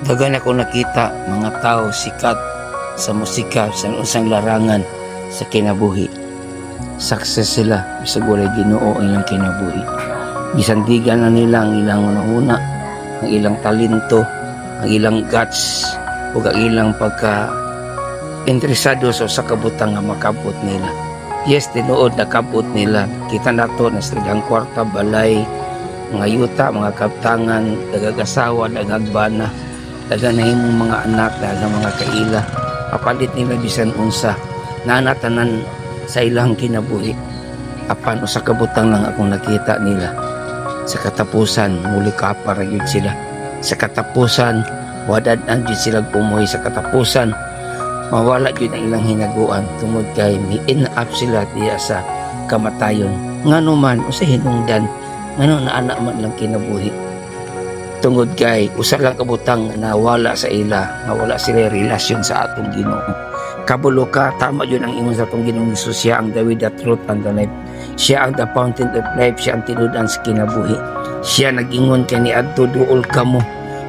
Dagan ako nakita mga tao sikat sa musika sa usang larangan sa kinabuhi. Success sila bisag walay Ginoo ang ilang kinabuhi. Gisandigan na nila ang ilang una, ang ilang talento, ang ilang guts ug ang ilang pagka interesado sa kabutang nga makabot nila. Yes, tinuod na kabot nila. Kita nato na silang kwarta, balay, mga yuta, mga kaptangan, dagagasawa, dagagbana, daganahimong mga anak, dagang mga kaila. Kapalit nila bisan unsa, nanatanan sa ilang kinabuhi. Apan usa ka butang lang akong nakita nila. Sa katapusan, muli kapara yun sila. Sa katapusan, wadad ang yun sila pumuhi. Sa katapusan, mawala yun ang ilang hinaguan. Tungod kay mi-in-up sila diya sa kamatayon. Ngano man, usa hinungdan, ngano na anak man lang kinabuhi. Tungod kay usa lang kabutang na wala sa ila, nga wala sila relasyon sa atong Ginoo. Kabulo ka, tama yun ang ingon sa atong Ginoong Hesus. Siya ang the way, the truth, and the life. Siya ang the fountain of life. Siya ang tinudan sa kinabuhi. Siya nag-ingon kay ni adto, duol kamo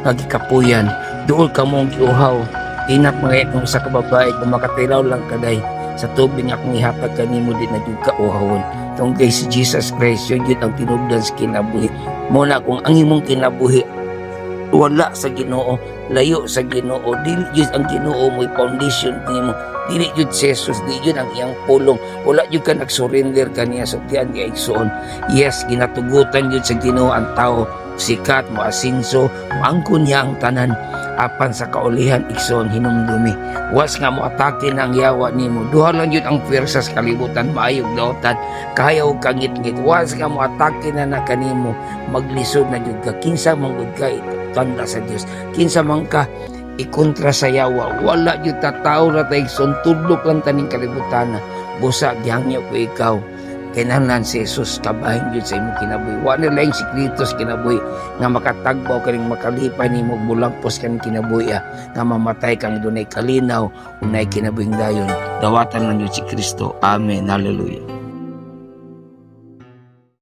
nagikapuyan, duol kamo giuhaw. Inap mga itong sa kababae kung makatilaw lang kaday sa tubig nga kung ihatag kanimo din na yung kauhawon. Itong kay si Jesus Christ, yun ang tinubdan sa kinabuhi. Muna kung ang imong kinabuhi wala sa Ginoo, layo sa Ginoo, dili yun ang Ginoo mo foundation nimo, dili yun si Jesus, dili yun ang iyang pulong, wala yun ka nagsurrender kaniya sa tiyan nga igsoon. Yes, ginatugutan yun sa Ginoo ang tao, sikat mo asinso, maangkon niya ang tanan. Apan sa kaulihan igsoon hinumdumi, was nga mo atake ng yawa nimo, duha lang yun ang pwersa sa kalibutan, maayog daotan, kayaw kangit-ngit. Was nga mo atake na kanimo, maglisod na yun ka, kinsa manggod ka tanda sa Dios, kinsa man ka ikontra sa yawa, wala yun tataw na taigsoon, tudlok lang taning kalibutan na busa gihangyo ko ikaw. Kinahanglan si Jesus kabahin yun sa imong kinabuhi. Wala lang sikretos kinabuhi nga makatagbaw kaning makalipay nimo bulagpos kaning kinabuhi nga mamatay kang dunay kalinaw unay kinabuhing dayon. Dawatan lang yun si Kristo. Amen. Hallelujah.